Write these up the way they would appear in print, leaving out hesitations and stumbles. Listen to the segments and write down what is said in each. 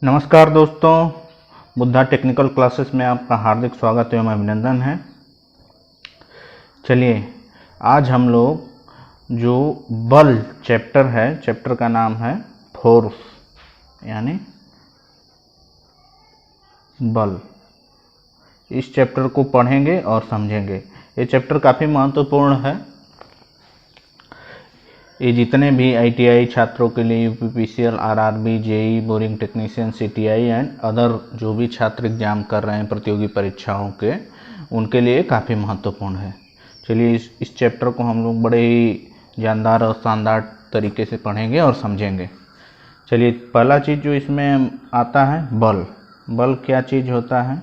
नमस्कार दोस्तों, Buddha technical classes में आपका हार्दिक स्वागत एवं अभिनंदन है। चलिए आज हम लोग जो बल चैप्टर है, चैप्टर का नाम है फोर्स यानी बल, इस चैप्टर को पढ़ेंगे और समझेंगे। ये चैप्टर काफ़ी महत्वपूर्ण है। ये जितने भी आईटीआई छात्रों के लिए, UPPCL, RRB, JE, boring technician, CTI and other जो भी छात्र एग्जाम कर रहे हैं प्रतियोगी परीक्षाओं के, उनके लिए काफ़ी महत्वपूर्ण है। चलिए इस चैप्टर को हम लोग बड़े ही जानदार और शानदार तरीके से पढ़ेंगे और समझेंगे। चलिए पहला चीज़ जो इसमें आता है बल। बल क्या चीज़ होता है?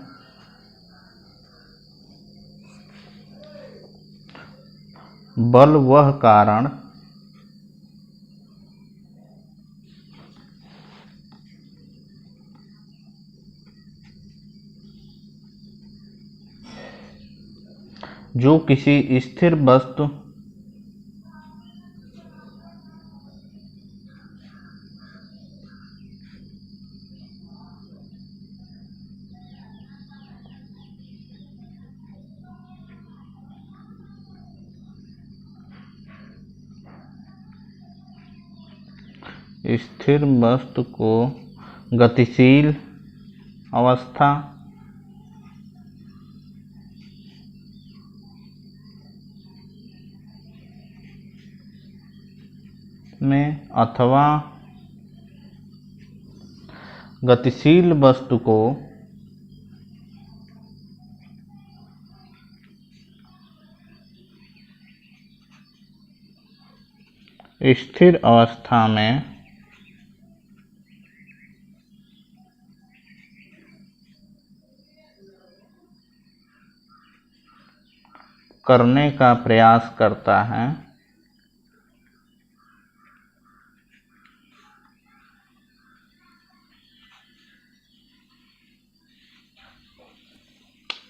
बल वह कारण जो किसी स्थिर वस्तु को गतिशील अवस्था में अथवा गतिशील वस्तु को स्थिर अवस्था में करने का प्रयास करता है,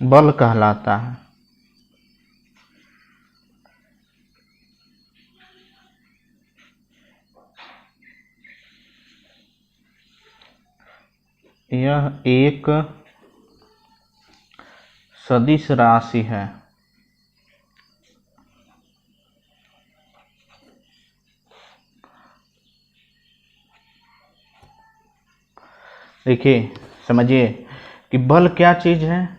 बल कहलाता है। यह एक सदिश राशि है। देखिए समझिए कि बल क्या चीज़ है।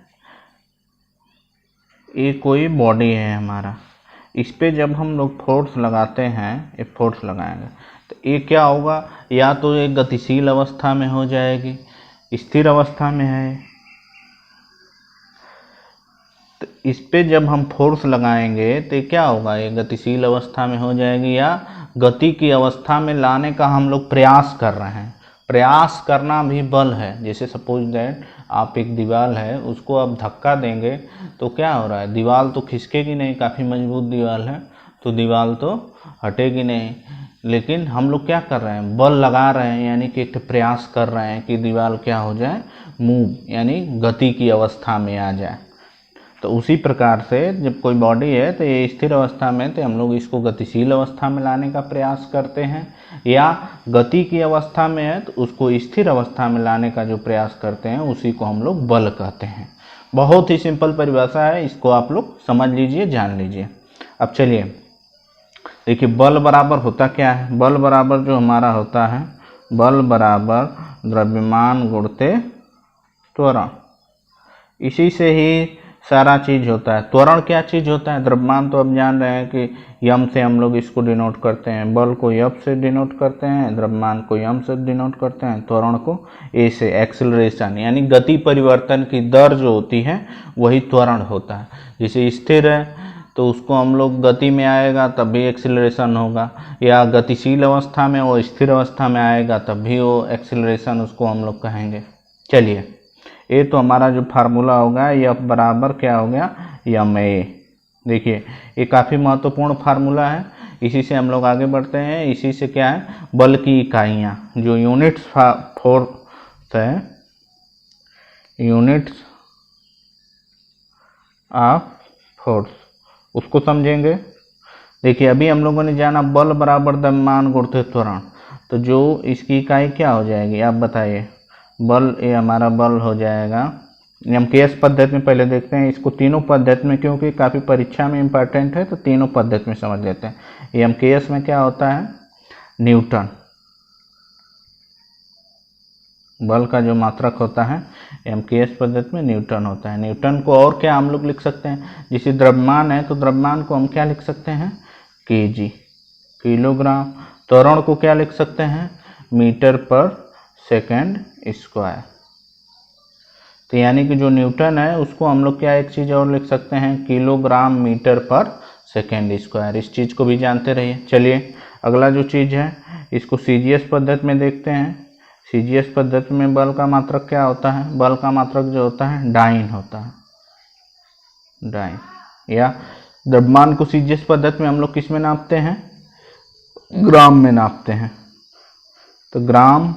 ये कोई बॉडी है हमारा, इस पे जब हम लोग फोर्स लगाते हैं, ये फोर्स लगाएंगे तो ये क्या होगा, या तो एक गतिशील अवस्था में हो जाएगी, स्थिर अवस्था में है। तो इस पे जब हम फोर्स लगाएंगे तो क्या होगा, ये गतिशील अवस्था में हो जाएगी या गति की अवस्था में लाने का हम लोग प्रयास कर रहे हैं। प्रयास करना भी बल है। जैसे सपोज दैट आप एक दीवार है, उसको आप धक्का देंगे तो क्या हो रहा है, दीवार तो खिसकेगी नहीं, काफ़ी मजबूत दीवार है तो दीवार तो हटेगी नहीं। लेकिन हम लोग क्या कर रहे हैं, बल लगा रहे हैं, यानी कि एक प्रयास कर रहे हैं कि दीवार क्या हो जाए, मूव यानी गति की अवस्था में आ जाए। तो उसी प्रकार से जब कोई बॉडी है तो ये स्थिर अवस्था में, तो हम लोग इसको गतिशील अवस्था में लाने का प्रयास करते हैं, या गति की अवस्था में है तो उसको स्थिर अवस्था में लाने का जो प्रयास करते हैं उसी को हम लोग बल कहते हैं। बहुत ही सिंपल परिभाषा है, इसको आप लोग समझ लीजिए, जान लीजिए। अब चलिए देखिए बल बराबर होता क्या है। बल बराबर जो हमारा होता है, बल बराबर द्रव्यमान गुणित त्वरण। इसी से ही सारा चीज़ होता है। त्वरण क्या चीज़ होता है, द्रव्यमान तो अब जान रहे हैं कि यम से हम लोग इसको डिनोट करते हैं, बल को यफ से डिनोट करते हैं, द्रव्यमान को यम से डिनोट करते हैं, त्वरण को ए से। एक्सेलरेशन यानी गति परिवर्तन की दर जो होती है वही त्वरण होता है। जैसे स्थिर है तो उसको हम लोग गति में आएगा तब भी एक्सेलरेशन होगा, या गतिशील अवस्था में वो स्थिर अवस्था में आएगा तब भी वो एक्सेलरेशन उसको हम लोग कहेंगे। चलिए ये तो हमारा जो फार्मूला होगा, एफ बराबर क्या हो गया, यम ए। देखिए ये काफ़ी महत्वपूर्ण फार्मूला है, इसी से हम लोग आगे बढ़ते हैं। इसी से क्या है, बल की इकाइयाँ जो यूनिट्स फोर्स है, यूनिट्स ऑफ फोर्स, उसको समझेंगे। देखिए अभी हम लोगों ने जाना बल बराबर द्रव्यमान गुणित त्वरण, तो जो इसकी इकाई क्या हो जाएगी आप बताइए। बल, ये हमारा बल हो जाएगा। एमकेएस पद्धति में पहले देखते हैं इसको, तीनों पद्धति में, क्योंकि काफ़ी परीक्षा में इम्पोर्टेंट है तो तीनों पद्धति में समझ लेते हैं। एमकेएस में क्या होता है, न्यूटन, बल का जो मात्रक होता है एमकेएस पद्धति में न्यूटन होता है। न्यूटन को और क्या हम लोग लिख सकते हैं, जैसे द्रव्यमान है तो द्रव्यमान को हम क्या लिख सकते हैं, केजी, किलोग्राम। त्वरण को क्या लिख सकते हैं, मीटर पर सेकंड स्क्वायर। तो यानी कि जो न्यूटन है उसको हम लोग क्या एक चीज़ और लिख सकते हैं, किलोग्राम मीटर पर सेकंड स्क्वायर। इस चीज़ को भी जानते रहिए। चलिए अगला जो चीज़ है इसको सीजीएस पद्धति में देखते हैं। सीजीएस पद्धति में बल का मात्रक क्या होता है, बल का मात्रक जो होता है डाइन होता है, डाइन। या द्रव्यमान को सीजीएस पद्धति में हम लोग किस में नापते हैं, ग्राम में नापते हैं, तो ग्राम।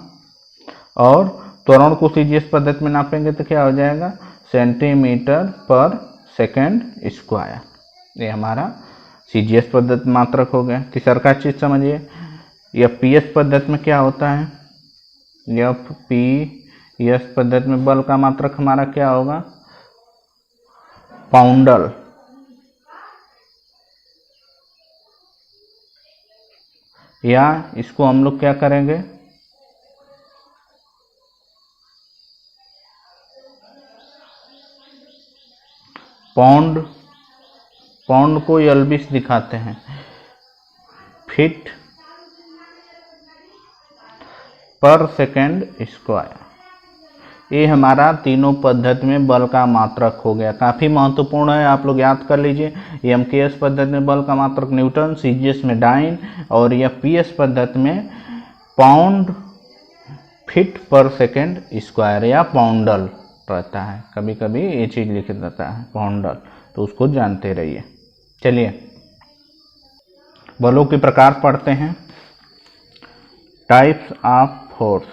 और त्वरण को सीजीएस पद्धति में नापेंगे तो क्या हो जाएगा, सेंटीमीटर पर सेकंड स्क्वायर। ये हमारा सीजीएस पद्धति मात्रक हो गया। तीसरा का चीज़ समझिए, एफपीएस पद्धति में क्या होता है, एफपीएस पद्धति में बल का मात्रक हमारा क्या होगा, पाउंडल। या इसको हम लोग क्या करेंगे, पाउंड, पाउंड को एल्बिस दिखाते हैं, फीट पर सेकंड स्क्वायर। ये हमारा तीनों पद्धति में बल का मात्रक हो गया। काफ़ी महत्वपूर्ण है, आप लोग याद कर लीजिए। एमकेएस पद्धति में बल का मात्रक न्यूटन, सीजीएस में डाइन, और एफपीएस पद्धति में पाउंड फीट पर सेकंड स्क्वायर या पाउंडल रहता है। कभी कभी ये चीज़ लिखा जाता है पाउंडल, तो उसको जानते रहिए। चलिए बलों के प्रकार पढ़ते हैं। Types of force.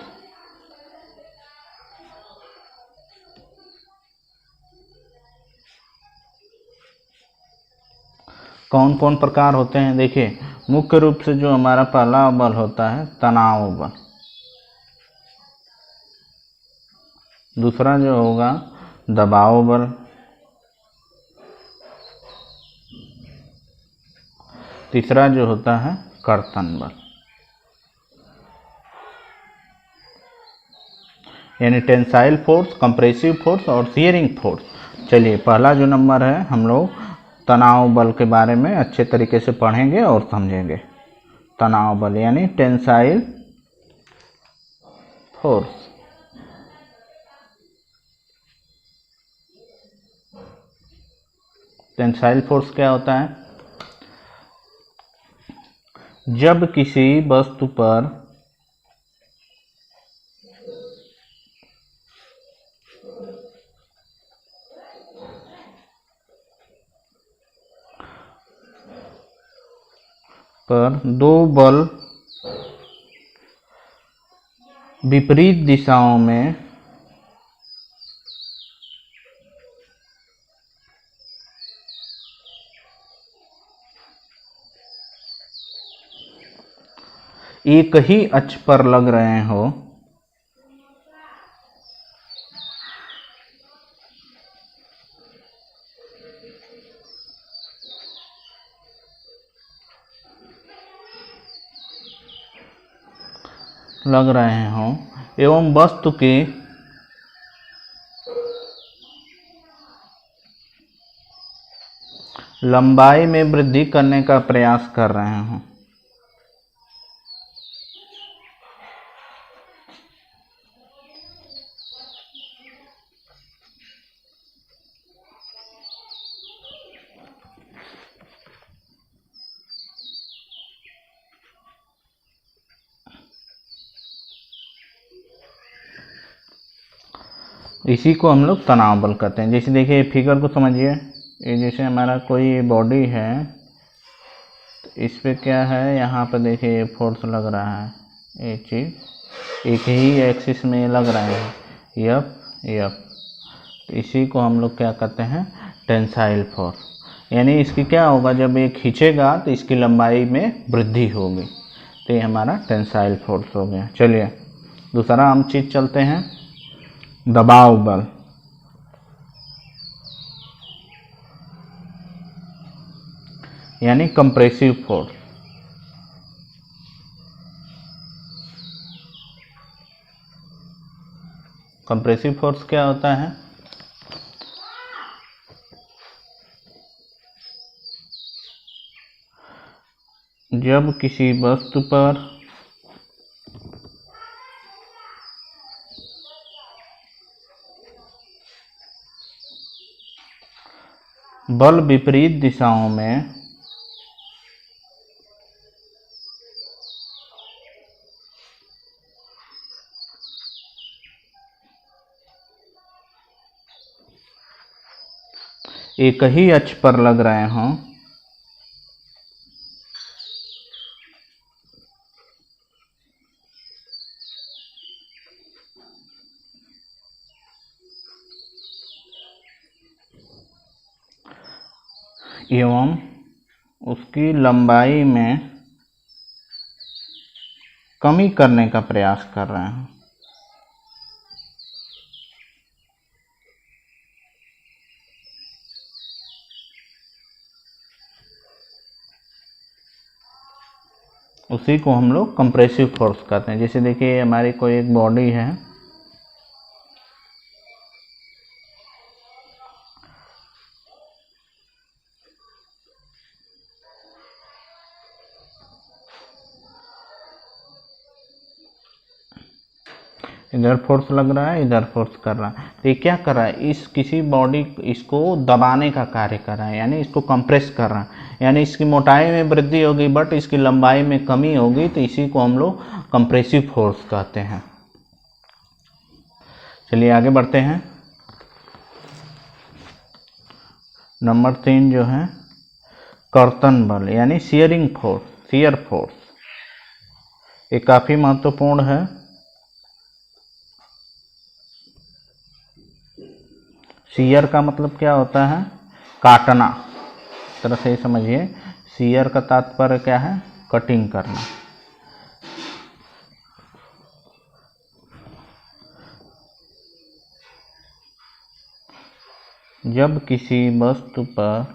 कौन कौन प्रकार होते हैं, देखिए मुख्य रूप से जो हमारा पहला बल होता है तनाव बल, दूसरा जो होगा दबाव बल, तीसरा जो होता है कर्तन बल, यानी टेंसाइल फोर्स, कंप्रेसिव फोर्स और शियरिंग फोर्स। चलिए पहला जो नंबर है हम लोग तनाव बल के बारे में अच्छे तरीके से पढ़ेंगे और समझेंगे। तनाव बल यानी टेंसाइल फोर्स। टेंसाइल फोर्स क्या होता है, जब किसी वस्तु पर दो बल विपरीत दिशाओं में एक ही अक्ष पर लग रहे हो, एवं वस्तु के लंबाई में वृद्धि करने का प्रयास कर रहे हों। इसी को हम लोग तनाव बल कहते हैं। जैसे देखिए फिगर को समझिए, ये जैसे हमारा कोई बॉडी है तो इस पे क्या है, यहाँ पे देखिए फोर्स लग रहा है, ये चीज़ एक ही एक्सिस में लग रहे हैं, एफ। इसी को हम लोग क्या कहते हैं, टेंसाइल फोर्स। यानी इसकी क्या होगा, जब ये खींचेगा तो इसकी लंबाई में वृद्धि होगी, तो ये हमारा टेंसाइल फोर्स हो गया। चलिए दूसरा हम चीज़ चलते हैं, दबाव बल, यानी कंप्रेसिव फोर्स। कंप्रेसिव फोर्स क्या होता है? जब किसी वस्तु पर बल विपरीत दिशाओं में एक ही अक्ष पर लग रहे हों, एवं उसकी लंबाई में कमी करने का प्रयास कर रहे हैं, उसी को हम लोग कंप्रेसिव फोर्स कहते हैं। जैसे देखिए हमारी कोई एक बॉडी है, इधर फोर्स लग रहा है, इधर फोर्स कर रहा है, तो ये क्या कर रहा है, इस किसी बॉडी इसको दबाने का कार्य कर रहा है, यानी इसको कंप्रेस कर रहा है, यानी इसकी मोटाई में वृद्धि होगी बट इसकी लंबाई में कमी होगी, तो इसी को हम लोग कंप्रेसिव फोर्स कहते हैं। चलिए आगे बढ़ते हैं। नंबर 3 जो है कर्तन बल, यानी शियरिंग फोर्स, शियर फोर्स। ये काफी महत्वपूर्ण है। शियर का मतलब क्या होता है? काटना, इस तरह से समझिए। शियर का तात्पर्य क्या है? कटिंग करना। जब किसी वस्तु पर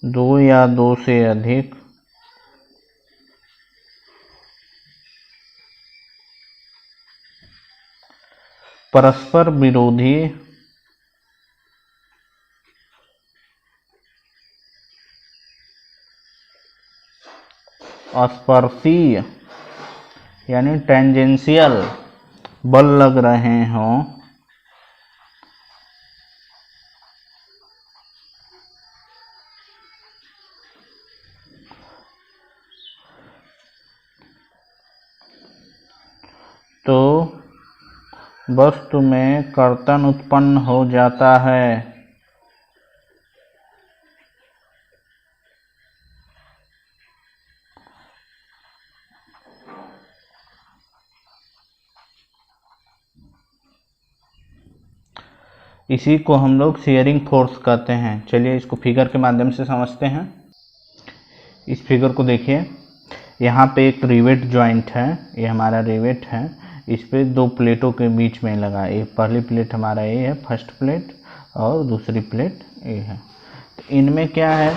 दो या दो से अधिक परस्पर विरोधी स्पर्शीय यानी टेंजेंशियल बल लग रहे हों, तो वस्तु में कर्तन उत्पन्न हो जाता है। इसी को हम लोग शियरिंग फोर्स कहते हैं। चलिए इसको फिगर के माध्यम से समझते हैं। इस फिगर को देखिए, यहाँ पे एक रिवेट जॉइंट है, ये हमारा रिवेट है, इस पे दो प्लेटों के बीच में लगा। एक पहली प्लेट हमारा ये है, फर्स्ट प्लेट, और दूसरी प्लेट ये है। तो इनमें क्या है,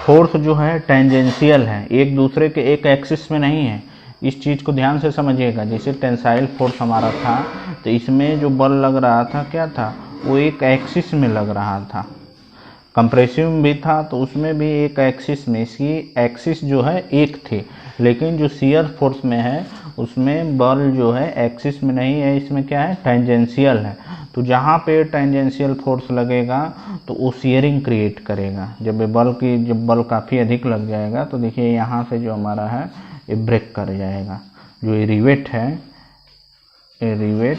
फोर्स जो है टेंजेंशियल है, एक दूसरे के एक एक्सिस में नहीं है। इस चीज़ को ध्यान से समझिएगा। जैसे टेंसाइल फोर्स हमारा था, तो इसमें जो बल लग रहा था क्या था, वो एक एक्सिस में लग रहा था। कंप्रेसिव भी था तो उसमें भी एक एक्सिस में, इसकी एक्सिस जो है एक थी। लेकिन जो शियर फोर्स में है उसमें बल जो है एक्सिस में नहीं है, इसमें क्या है, टेंजेंशियल है। तो जहाँ पे टेंजेंशियल फोर्स लगेगा तो वो शियरिंग क्रिएट करेगा। जब बल काफ़ी अधिक लग जाएगा तो देखिए यहाँ से जो हमारा है ये ब्रेक कर जाएगा। जो ये रिवेट है, ये रिवेट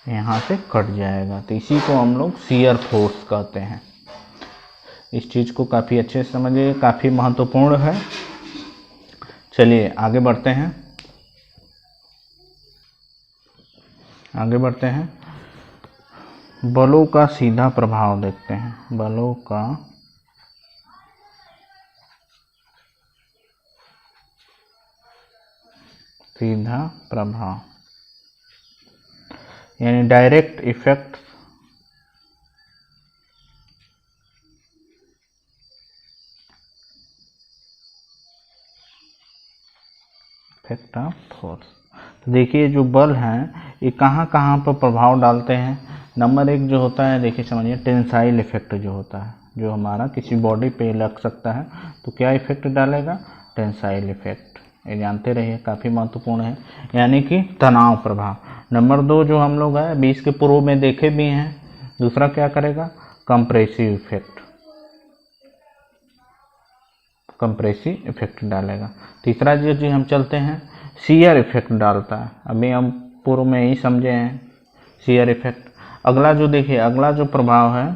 यहाँ से कट जाएगा। तो इसी को हम लोग शियर फोर्स कहते हैं। इस चीज़ को काफ़ी अच्छे से समझिए, काफ़ी महत्वपूर्ण है। चलिए आगे बढ़ते हैं। आगे बढ़ते हैं, बलों का सीधा प्रभाव देखते हैं। बलों का सीधा प्रभाव यानी डायरेक्ट इफेक्ट ऑफ फोर्स। तो देखिए जो बल हैं ये कहाँ कहाँ पर प्रभाव डालते हैं। नंबर एक जो होता है, देखिए समझिए, टेंसाइल इफेक्ट जो होता है, जो हमारा किसी बॉडी पे लग सकता है तो क्या इफेक्ट डालेगा, टेंसाइल इफेक्ट। ये जानते रहिए, काफ़ी महत्वपूर्ण है, यानी कि तनाव प्रभाव। नंबर दो जो हम लोग है 20 के पूर्व में देखे भी हैं, दूसरा क्या करेगा, कंप्रेसिव इफेक्ट, कंप्रेसिव इफेक्ट डालेगा। तीसरा जो जी हम चलते हैं, शियर इफेक्ट डालता है, अभी हम पूर्व में ही समझे हैं शियर इफेक्ट। अगला जो देखिए, अगला जो प्रभाव है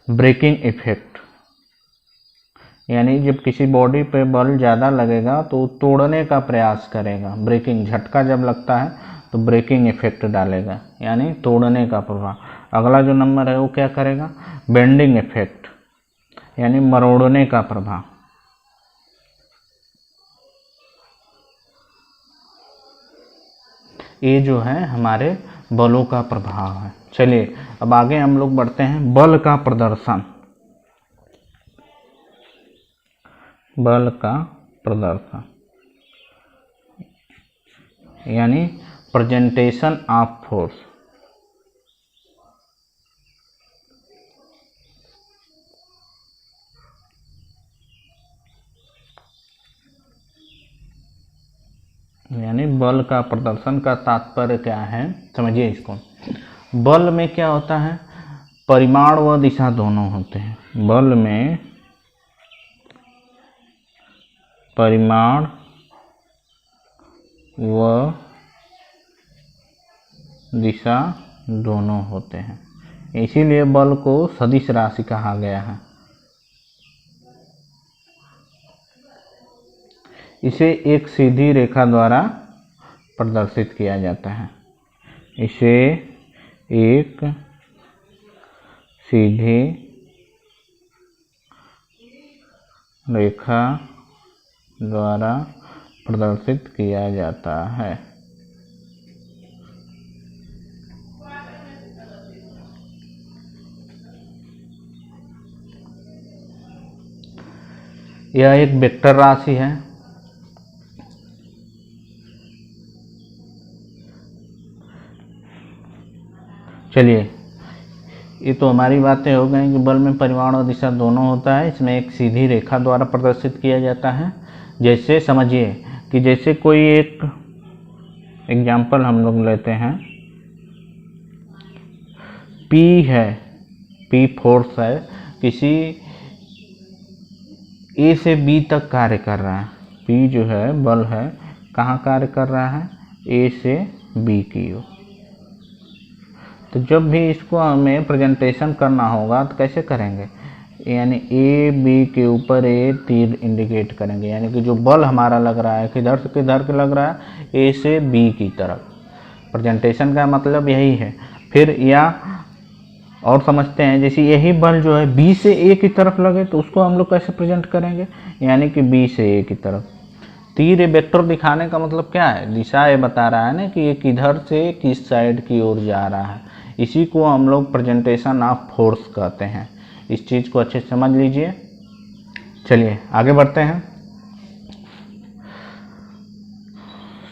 ब्रेकिंग इफेक्ट, यानी जब किसी बॉडी पे बल ज़्यादा लगेगा तो तोड़ने का प्रयास करेगा। ब्रेकिंग, झटका जब लगता है तो ब्रेकिंग इफेक्ट डालेगा, यानी तोड़ने का प्रभाव। अगला जो नंबर है वो क्या करेगा, बेंडिंग इफेक्ट, यानी मरोड़ने का प्रभाव। ये जो है हमारे बलों का प्रभाव है। चलिए अब आगे हम लोग बढ़ते हैं, बल का प्रदर्शन। बल का प्रदर्शन यानी प्रेजेंटेशन ऑफ फोर्स। यानी बल का प्रदर्शन का तात्पर्य क्या है, समझिए इसको। बल में क्या होता है, परिमाण व दिशा दोनों होते हैं। बल में परिमाण व दिशा दोनों होते हैं, इसीलिए बल को सदिश राशि कहा गया है। इसे एक सीधी रेखा द्वारा प्रदर्शित किया जाता है। इसे एक सीधी रेखा द्वारा प्रदर्शित किया जाता है। यह एक वेक्टर राशि है। चलिए, ये तो हमारी बातें हो गई कि बल में परिमाण और दिशा दोनों होता है, इसमें एक सीधी रेखा द्वारा प्रदर्शित किया जाता है। जैसे समझिए कि जैसे कोई एक एग्जाम्पल हम लोग लेते हैं, P है, P फोर्स है, किसी A से B तक कार्य कर रहा है। P जो है बल है, कहाँ कार्य कर रहा है, A से B की ओर। तो जब भी इसको हमें प्रेजेंटेशन करना होगा तो कैसे करेंगे, यानी ए बी के ऊपर ए तीर इंडिकेट करेंगे, यानी कि जो बल हमारा लग रहा है किधर से किधर लग रहा है, ए से बी की तरफ। प्रेजेंटेशन का मतलब यही है। फिर या और समझते हैं, जैसे यही बल जो है बी से ए की तरफ लगे तो उसको हम लोग कैसे प्रेजेंट करेंगे, यानी कि बी से ए की तरफ। तीर वेक्टर दिखाने का मतलब क्या है, दिशा ये बता रहा है ना कि ये किधर से किस साइड की ओर जा रहा है। इसी को हम लोग प्रेजेंटेशन ऑफ फोर्स कहते हैं। इस चीज़ को अच्छे से समझ लीजिए। चलिए आगे बढ़ते हैं।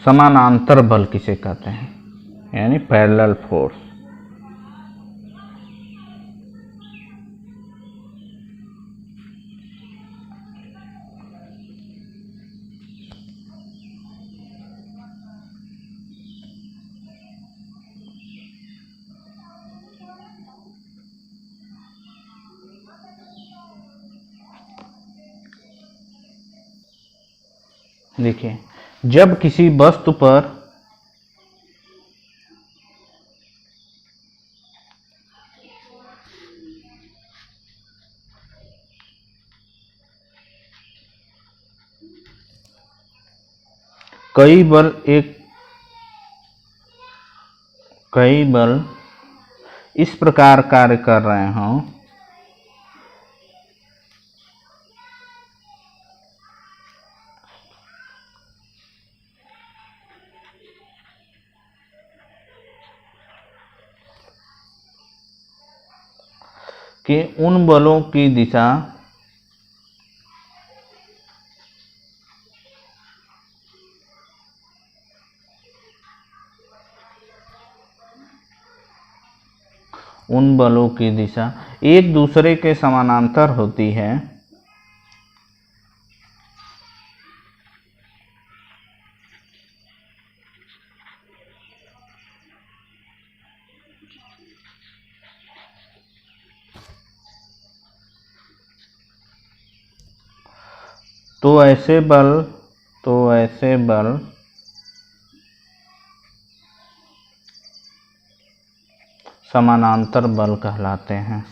समानांतर बल किसे कहते हैं, यानी पैरेलल फोर्स। देखिए, जब किसी वस्तु पर कई बल इस प्रकार कार्य कर रहे हों कि उन बलों की दिशा एक दूसरे के समानांतर होती है, तो ऐसे बल समानांतर बल कहलाते हैं।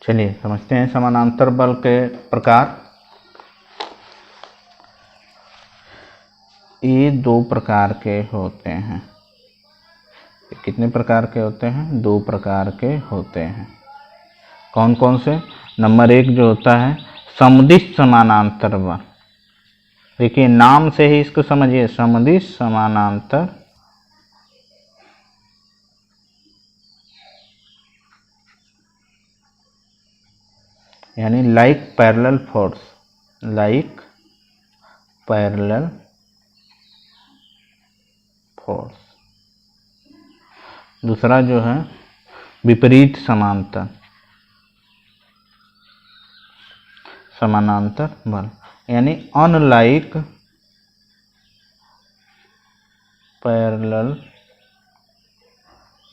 चलिए समझते हैं समानांतर बल के प्रकार। ये दो प्रकार के होते हैं। कितने प्रकार के होते हैं? दो प्रकार के होते हैं। कौन कौन से? नंबर एक जो होता है समदिश समानांतर बल। देखिए नाम से ही इसको समझिए, समदिश समानांतर यानी like parallel force, like parallel force. दूसरा जो है विपरीत समानांतर बल, यानी अनलाइक पैरेलल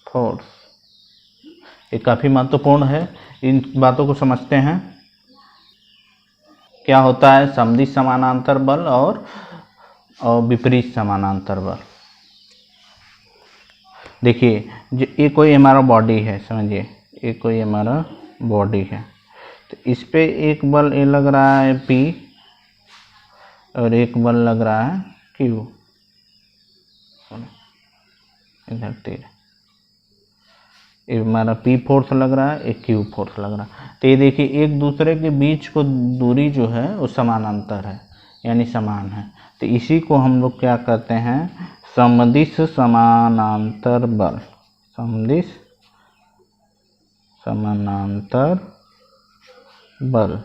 फोर्स। ये काफी महत्वपूर्ण है, इन बातों को समझते हैं। क्या होता है समदिश समानांतर बल और विपरीत समानांतर बल। देखिए ये कोई हमारा बॉडी है, समझिए ये कोई हमारा बॉडी है, तो इस पे एक बल ये लग रहा है P और एक बल लग रहा है Q। इधर तीर ये हमारा P फोर्स लग रहा है, एक Q फोर्स लग रहा है। तो ये देखिए एक दूसरे के बीच को दूरी जो है वो समानांतर है यानी समान है। तो इसी को हम लोग क्या कहते हैं? समदिश समानांतर बल। समदिश समानांतर बल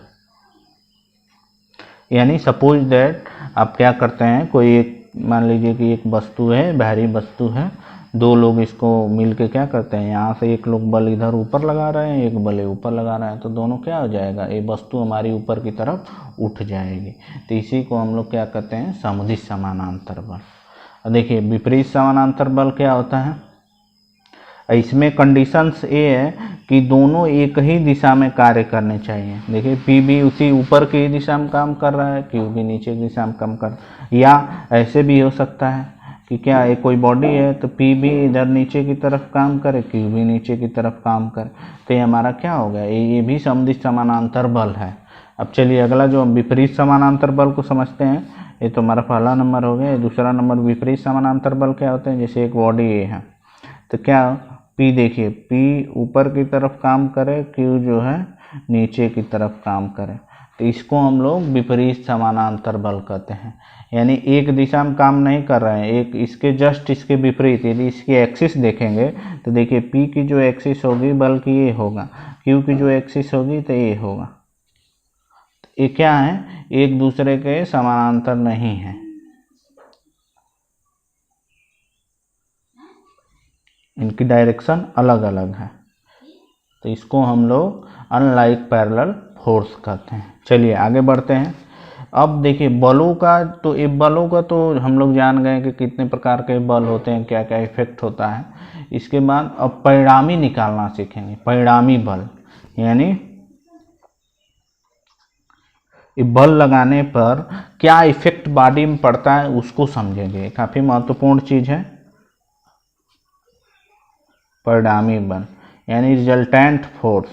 यानी सपोज दैट आप क्या करते हैं, कोई एक मान लीजिए कि एक वस्तु है, भारी वस्तु है, दो लोग इसको मिलके क्या करते हैं, यहाँ से एक लोग बल इधर ऊपर लगा रहे हैं, एक बल ऊपर लगा रहे हैं, तो दोनों क्या हो जाएगा, ये वस्तु हमारी ऊपर की तरफ उठ जाएगी। तो इसी को हम लोग क्या कहते हैं? समदिश समानांतर बल। देखिए विपरीत समानांतर बल क्या होता है? इसमें कंडीशंस ये है कि दोनों एक ही दिशा में कार्य करने चाहिए। देखिए P भी उसी ऊपर की दिशा में काम कर रहा है, Q भी नीचे की दिशा में काम कर रहा है। या ऐसे भी हो सकता है कि क्या एक कोई बॉडी है तो P भी इधर नीचे की तरफ काम करे, Q भी नीचे की तरफ काम करे, तो ये हमारा क्या हो गया? ये भी समदिश समानांतर बल है। अब चलिए अगला जो विपरीत समानांतर बल को समझते हैं। ये तो हमारा पहला नंबर हो गया। दूसरा नंबर विपरीत समानांतर बल क्या होते हैं? जैसे एक बॉडी ये है तो क्या P देखिए, P ऊपर की तरफ काम करे, Q जो है नीचे की तरफ काम करे, तो इसको हम लोग विपरीत समानांतर बल कहते हैं। यानी एक दिशा में काम नहीं कर रहे हैं, एक इसके जस्ट इसके विपरीत। यदि इसकी एक्सिस देखेंगे तो देखिए P की जो एक्सिस होगी बल की ये होगा, Q की जो एक्सिस होगी तो ये होगा। तो ये क्या है? एक दूसरे के समानांतर नहीं है, इनकी डायरेक्शन अलग अलग है, तो इसको हम लोग अनलाइक पैरेलल फोर्स कहते हैं। चलिए आगे बढ़ते हैं। अब देखिए बलों का तो हम लोग जान गए कि कितने प्रकार के बल होते हैं, क्या क्या इफेक्ट होता है। इसके बाद अब परिणामी निकालना सीखेंगे। परिणामी बल यानी बल लगाने पर क्या इफेक्ट बॉडी में पड़ता है उसको समझेंगे, काफी महत्वपूर्ण चीज है। परिणामी बल यानी रिजल्टेंट फोर्स।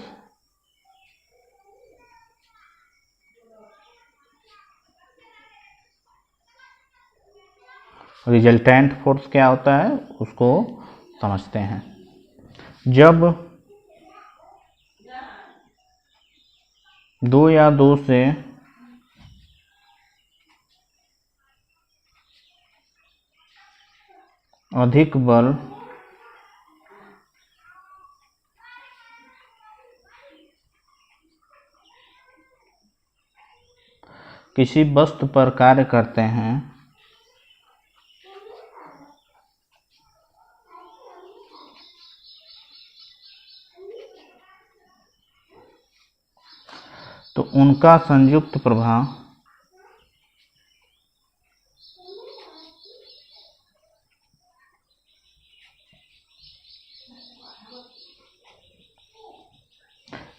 रिजल्टेंट फोर्स क्या होता है उसको समझते हैं। जब दो या दो से अधिक बल किसी वस्तु पर कार्य करते हैं तो उनका संयुक्त प्रभाव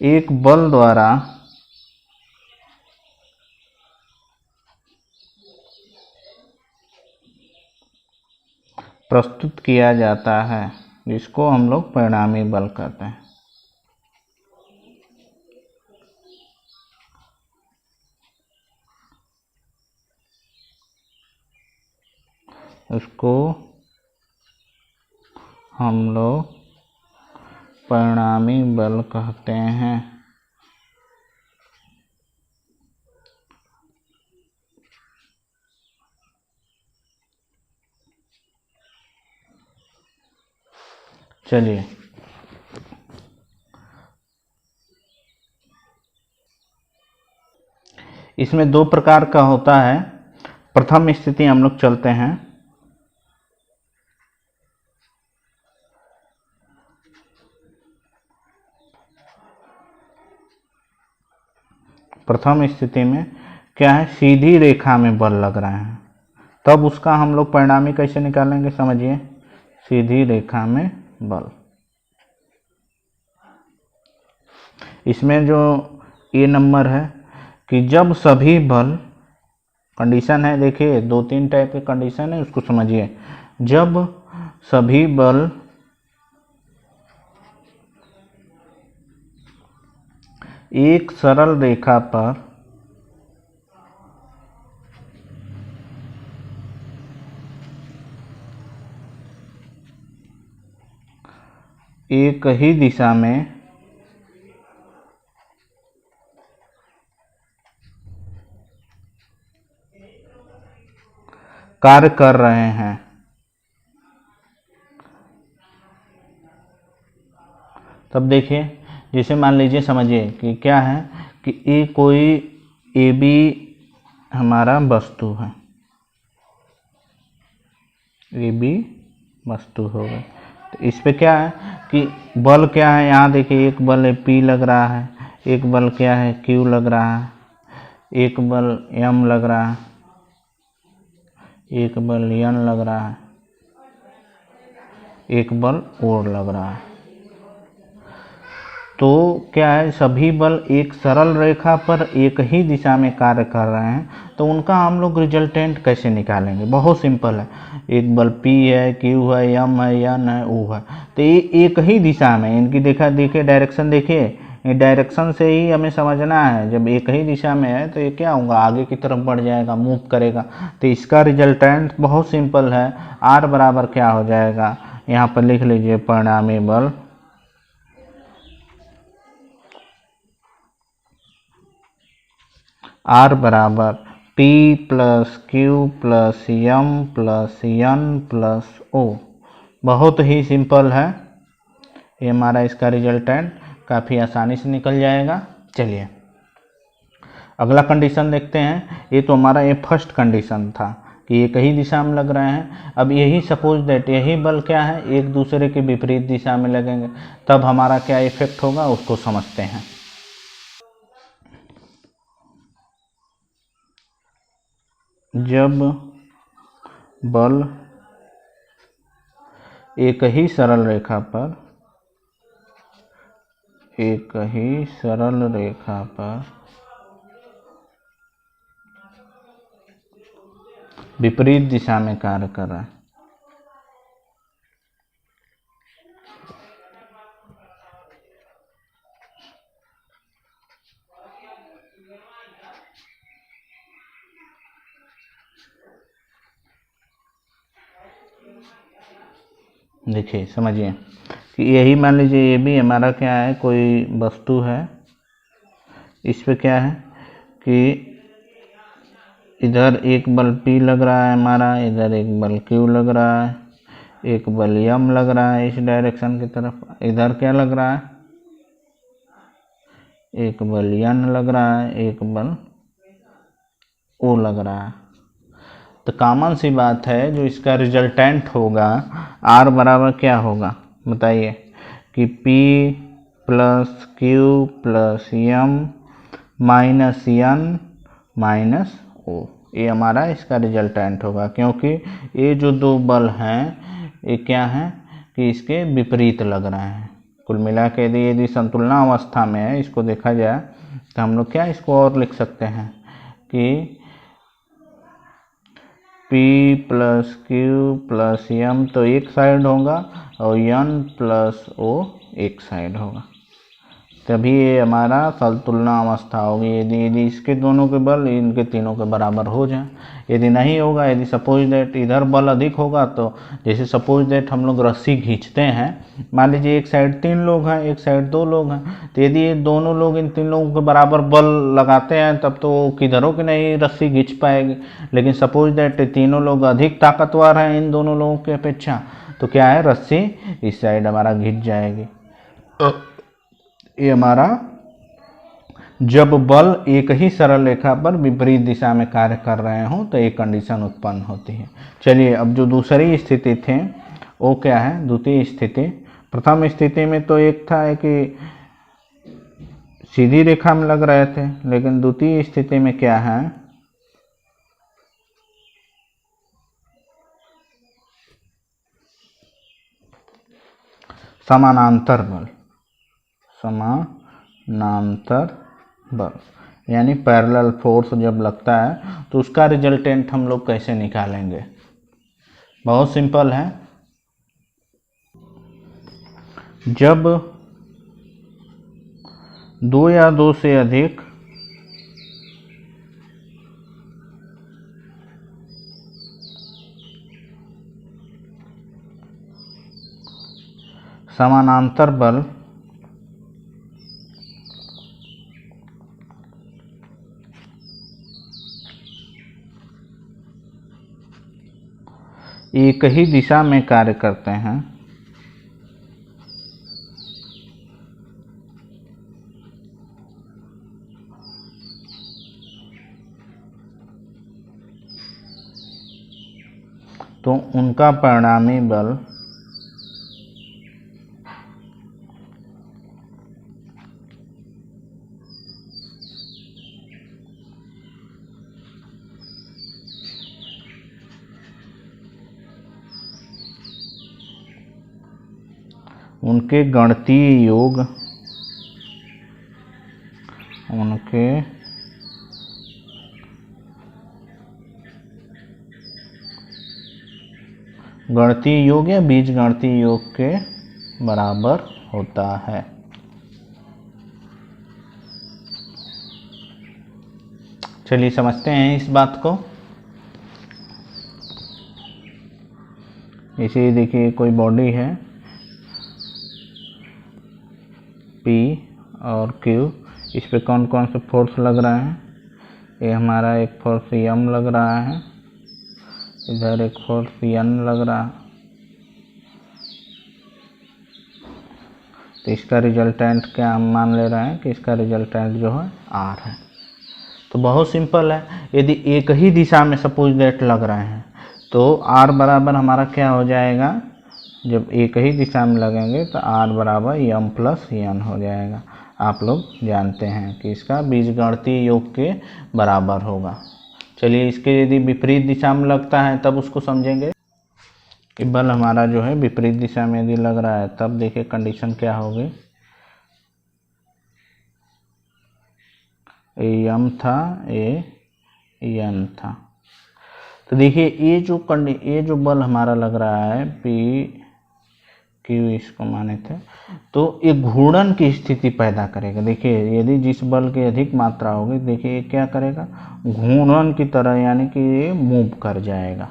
एक बल द्वारा प्रस्तुत किया जाता है, जिसको हम लोग परिणामी बल कहते हैं। उसको हम लोग परिणामी बल कहते हैं। चलिए, इसमें दो प्रकार का होता है। प्रथम स्थिति हम लोग चलते हैं। प्रथम स्थिति में क्या है, सीधी रेखा में बल लग रहे हैं, तब उसका हम लोग परिणामी कैसे निकालेंगे, समझिए। सीधी रेखा में बल, इसमें जो ये नंबर है कि जब सभी बल, कंडीशन है, देखिए दो तीन टाइप के कंडीशन है, उसको समझिए। जब सभी बल एक सरल रेखा पर एक ही दिशा में कार्य कर रहे हैं, तब देखिए, जैसे मान लीजिए, समझिए कि क्या है कि ये कोई ए बी हमारा वस्तु है, ए बी वस्तु हो गई। तो इस पे क्या है कि बल क्या है, यहाँ देखिए एक बल P लग रहा है, एक बल क्या है Q लग रहा है, एक बल M लग रहा है, एक बल N लग रहा है, एक बल और लग रहा है। तो क्या है, सभी बल एक सरल रेखा पर एक ही दिशा में कार्य कर रहे हैं, तो उनका हम लोग रिजल्टेंट कैसे निकालेंगे, बहुत सिंपल है। एक बल P है, Q है, M है, N है, O है, तो ये एक ही दिशा में, इनकी देखिए डायरेक्शन, देखिए ये डायरेक्शन से ही हमें समझना है। जब एक ही दिशा में है तो ये क्या होगा, आगे की तरफ बढ़ जाएगा, मूव करेगा। तो इसका रिजल्टेंट बहुत सिंपल है, R बराबर क्या हो जाएगा, यहाँ पर लिख लीजिए परिणामी बल R बराबर P plus Q plus M plus N plus O। बहुत ही सिंपल है ये हमारा, इसका रिजल्टेंट काफ़ी आसानी से निकल जाएगा। चलिए अगला कंडीशन देखते हैं। ये तो हमारा ये फर्स्ट कंडीशन था कि एक ही दिशा में लग रहे हैं। अब यही सपोज दैट यही बल क्या है, एक दूसरे के विपरीत दिशा में लगेंगे, तब हमारा क्या इफेक्ट होगा उसको समझते हैं। जब बल एक ही सरल रेखा पर विपरीत दिशा में कार्य कर रहा है, देखिए समझिए कि यही मान लीजिए ये भी हमारा क्या है, कोई वस्तु है, इस पे क्या है कि इधर एक बल P लग रहा है हमारा, इधर एक बल Q लग रहा है, एक बल M लग रहा है इस डायरेक्शन की तरफ, इधर क्या लग रहा है, एक बल N लग रहा है, एक बल O लग रहा है। तो कॉमन सी बात है, जो इसका रिजल्टेंट होगा R बराबर क्या होगा बताइए, कि P plus Q plus M minus N minus O, ये हमारा इसका रिजल्टेंट होगा। क्योंकि ये जो दो बल हैं ये क्या है कि इसके विपरीत लग रहे हैं। कुल मिला के यदि संतुलना अवस्था में है, इसको देखा जाए तो हम लोग क्या इसको और लिख सकते हैं कि P plus Q plus M तो एक साइड होगा और N प्लस O एक साइड होगा, तभी ये हमारा संतुलना अवस्था होगी। यदि इसके दोनों के बल इनके तीनों के बराबर हो जाए। यदि नहीं होगा, यदि सपोज दैट इधर बल अधिक होगा, तो जैसे सपोज दैट हम लोग रस्सी खींचते हैं, मान लीजिए एक साइड 3 लोग हैं, एक साइड 2 लोग हैं, तो यदि ये दोनों लोग इन 3 लोगों के बराबर बल लगाते हैं तब तो किधरों की नहीं रस्सी खींच पाएगी। लेकिन सपोज दैट तीनों लोग अधिक ताकतवर हैं इन दोनों लोगों की अपेक्षा, तो क्या है, रस्सी इस साइड हमारा खींच जाएगी। ये हमारा जब बल एक ही सरल रेखा पर विपरीत दिशा में कार्य कर रहे हों तो एक कंडीशन उत्पन्न होती है। चलिए अब जो दूसरी स्थिति थे वो क्या है, द्वितीय स्थिति। प्रथम स्थिति में तो एक था कि सीधी रेखा में लग रहे थे, लेकिन द्वितीय स्थिति में क्या है, समानांतर बल, समानांतर बल यानी पैरेलल फोर्स जब लगता है तो उसका रिजल्टेंट हम लोग कैसे निकालेंगे। बहुत सिंपल है, जब 2 या 2 से अधिक समानांतर बल एक ही दिशा में कार्य करते हैं तो उनका परिणामी बल उनके गणितीय योग, उनके गणितीय योग या बीजगणितीय योग के बराबर होता है। चलिए समझते हैं इस बात को। इसे देखिए, कोई बॉडी है P और Q, इस पे कौन कौन से फोर्स लग रहे हैं, ये हमारा एक फोर्स M लग रहा है, इधर एक फोर्स N लग रहा है, तो इसका रिजल्टेंट क्या हम मान ले रहे हैं कि इसका रिजल्टेंट जो है R है। तो बहुत सिंपल है, यदि एक ही दिशा में सपोज दैट लग रहे हैं तो R बराबर हमारा क्या हो जाएगा, जब एक ही दिशा में लगेंगे तो R बराबर M प्लस N हो जाएगा। आप लोग जानते हैं कि इसका बीजगणितीय योग के बराबर होगा। चलिए इसके यदि विपरीत दिशा में लगता है तब उसको समझेंगे कि बल हमारा जो है विपरीत दिशा में यदि लग रहा है तब देखिए कंडीशन क्या होगी। ये M था, ये N था, तो देखिए ये जो बल हमारा लग रहा है P Q, इसको माने थे, तो ये घूर्णन की स्थिति पैदा करेगा। देखिए यदि जिस बल की अधिक मात्रा होगी, देखिए ये क्या करेगा, घूर्णन की तरह, यानी कि ये मूव कर जाएगा।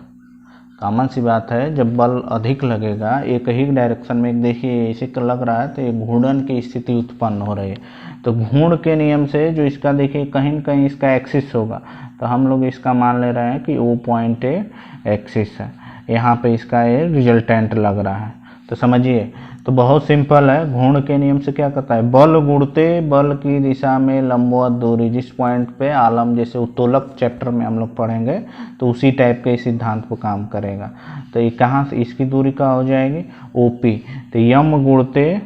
कॉमन सी बात है, जब बल अधिक लगेगा एक ही डायरेक्शन में, देखिए ऐसे लग रहा है तो एक घूर्णन की स्थिति उत्पन्न हो रही है। तो घूर्ण के नियम से जो इसका देखिए कहीं न कहीं इसका एक्सिस होगा, तो हम लोग इसका मान ले रहे हैं कि O पॉइंट ए एक्सिस है, यहाँ पे इसका ये रिजल्टेंट लग रहा है। तो समझिए, तो बहुत सिंपल है। घूर्ण के नियम से क्या कहता है, बल गुणते बल की दिशा में लंबवत दूरी, जिस पॉइंट पे आलम जैसे उत्तोलक चैप्टर में हम लोग पढ़ेंगे तो उसी टाइप के सिद्धांत पर काम करेगा। तो ये कहाँ से इसकी दूरी का हो जाएगी, OP। तो यम गुणते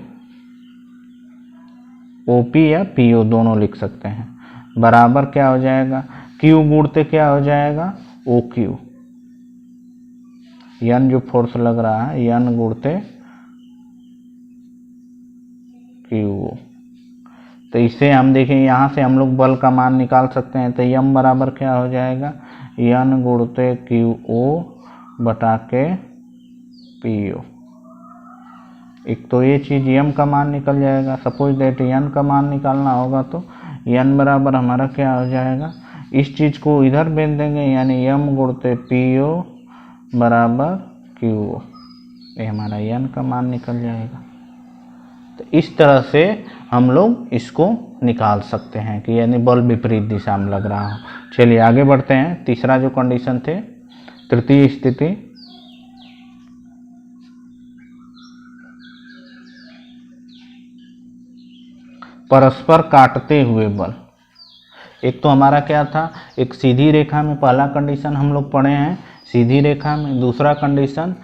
OP या PO दोनों लिख सकते हैं, बराबर क्या हो जाएगा, Q गुणते क्या हो जाएगा, OQ। यन जो फोर्स लग रहा है, यन गुणते QO। तो इसे हम देखें, यहाँ से हम लोग बल का मान निकाल सकते हैं। तो यम बराबर क्या हो जाएगा, यन गुणते QO बटा के PO। एक तो ये चीज़ यम का मान निकल जाएगा। सपोज दैट यन का मान निकालना होगा तो यन बराबर हमारा क्या हो जाएगा, इस चीज़ को इधर भेज देंगे, यानी यम गुणते PO बराबर QO। ये हमारा यन का मान निकल जाएगा। तो इस तरह से हम लोग इसको निकाल सकते हैं कि यानी बल विपरीत दिशा में लग रहा हो। चलिए आगे बढ़ते हैं। तीसरा जो कंडीशन थे, तृतीय स्थिति, परस्पर काटते हुए बल। एक तो हमारा क्या था, एक सीधी रेखा में पहला कंडीशन हम लोग पढ़े हैं, सीधी रेखा में। दूसरा कंडीशन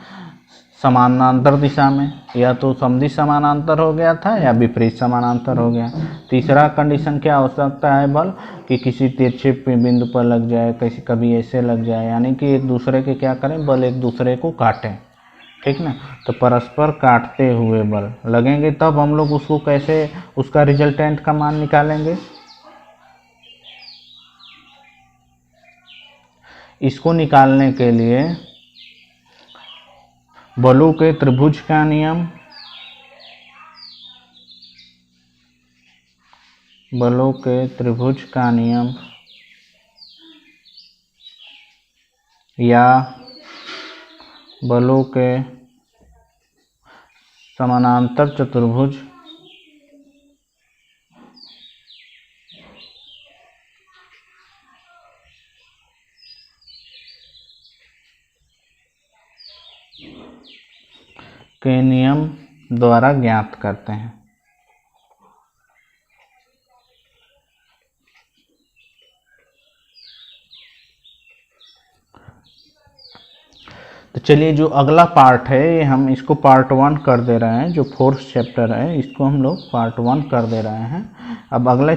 समानांतर दिशा में, या तो समदिश समानांतर हो गया था या विपरीत समानांतर हो गया। तीसरा कंडीशन क्या हो सकता है, बल कि किसी तिरछे बिंदु पर लग जाए, किसी कभी ऐसे लग जाए, यानी कि एक दूसरे के क्या करें, बल एक दूसरे को काटें, ठीक ना। तो परस्पर काटते हुए बल लगेंगे, तब हम लोग उसको कैसे, उसका रिजल्टेंट का मान निकालेंगे। इसको निकालने के लिए बलों के त्रिभुज का नियम, बलों के त्रिभुज का नियम या बलों के समानांतर चतुर्भुज के नियम द्वारा ज्ञात करते हैं। तो चलिए, जो अगला पार्ट है हम इसको पार्ट 1 कर दे रहे हैं। जो फोर्थ चैप्टर है इसको हम लोग पार्ट 1 कर दे रहे हैं। अब अगले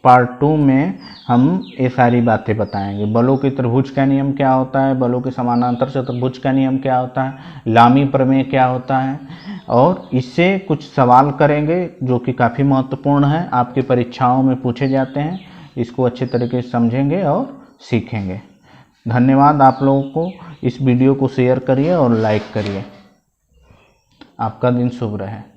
पार्ट 2 में हम ये सारी बातें बताएंगे। बलों के त्रिभुज का नियम क्या होता है, बलों के समानांतर चतुर्भुज का नियम क्या होता है, लामी प्रमेय क्या होता है, और इससे कुछ सवाल करेंगे जो कि काफ़ी महत्वपूर्ण है, आपकी परीक्षाओं में पूछे जाते हैं। इसको अच्छे तरीके से समझेंगे और सीखेंगे। धन्यवाद आप लोगों को। इस वीडियो को शेयर करिए और लाइक करिए। आपका दिन शुभ रहे।